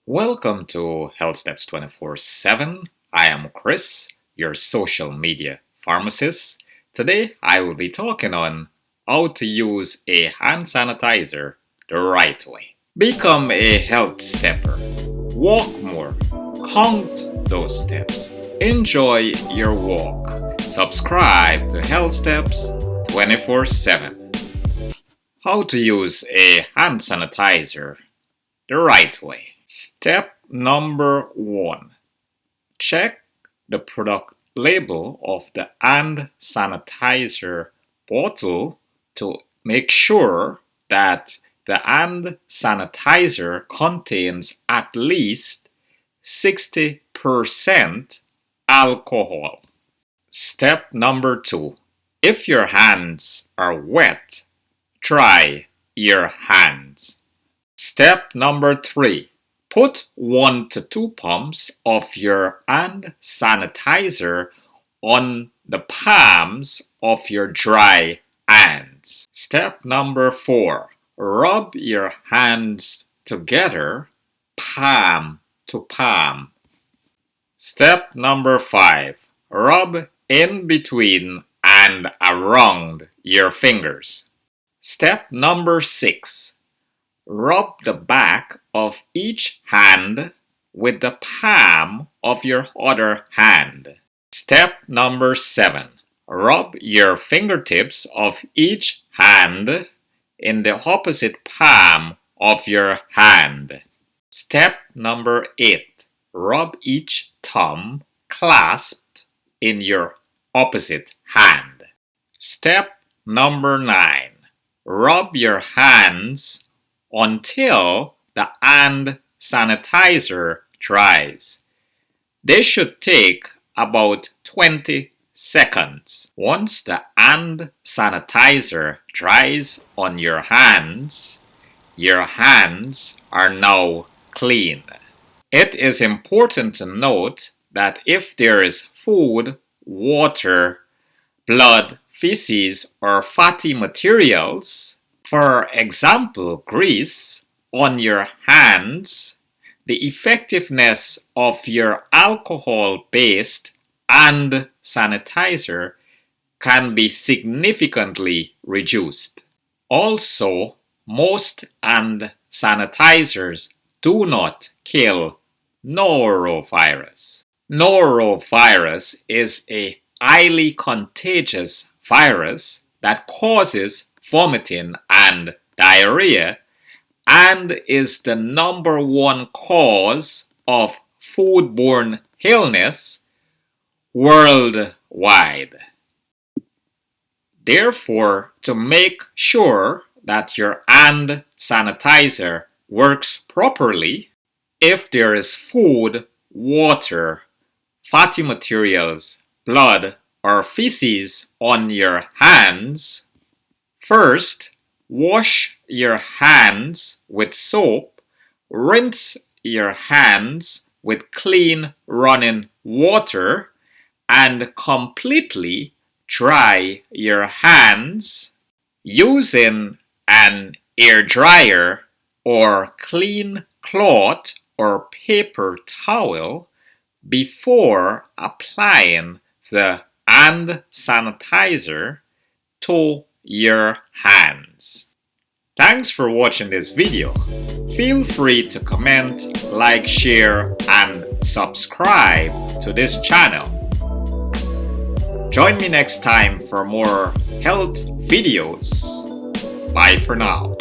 Welcome to Health Steps 24/7. I am Chris, your social media pharmacist. Today I will be talking on how to use a hand sanitizer the right way. Become a health stepper. Walk more. Count those steps. Enjoy your walk. Subscribe to Health Steps 24/7. How to use a hand sanitizer the right way. Step number 1. Check the product label of the hand sanitizer bottle to make sure that the hand sanitizer contains at least 60% alcohol. Step number 2. If your hands are wet, dry your hands. Step number 3. Put 1 to 2 pumps of your hand sanitizer on the palms of your dry hands. Step number 4. Rub your hands together, palm to palm. Step number 5. Rub in between and around your fingers. Step number 6. Rub the back of each hand with the palm of your other hand. Step number 7. Rub your fingertips of each hand in the opposite palm of your hand. Step number 8. Rub each thumb clasped in your opposite hand. Step number 9. Rub your hands until the hand sanitizer dries. This should take about 20 seconds. Once the hand sanitizer dries on your hands are now clean. It is important to note that if there is food, water, blood, feces, or fatty materials, for example, grease, on your hands, the effectiveness of your alcohol-based hand sanitizer can be significantly reduced. Also, most hand sanitizers do not kill norovirus. Norovirus is a highly contagious virus that causes vomiting and diarrhea and is the number 1 cause of foodborne illness worldwide. Therefore, to make sure that your hand sanitizer works properly, if there is food, water, fatty materials, blood, or feces on your hands, first, wash your hands with soap, rinse your hands with clean running water, and completely dry your hands using an air dryer or clean cloth or paper towel before applying the hand sanitizer to your hands. Thanks for watching this video. Feel free to comment, like, share, and subscribe to this channel. Join me next time for more health videos. Bye for now.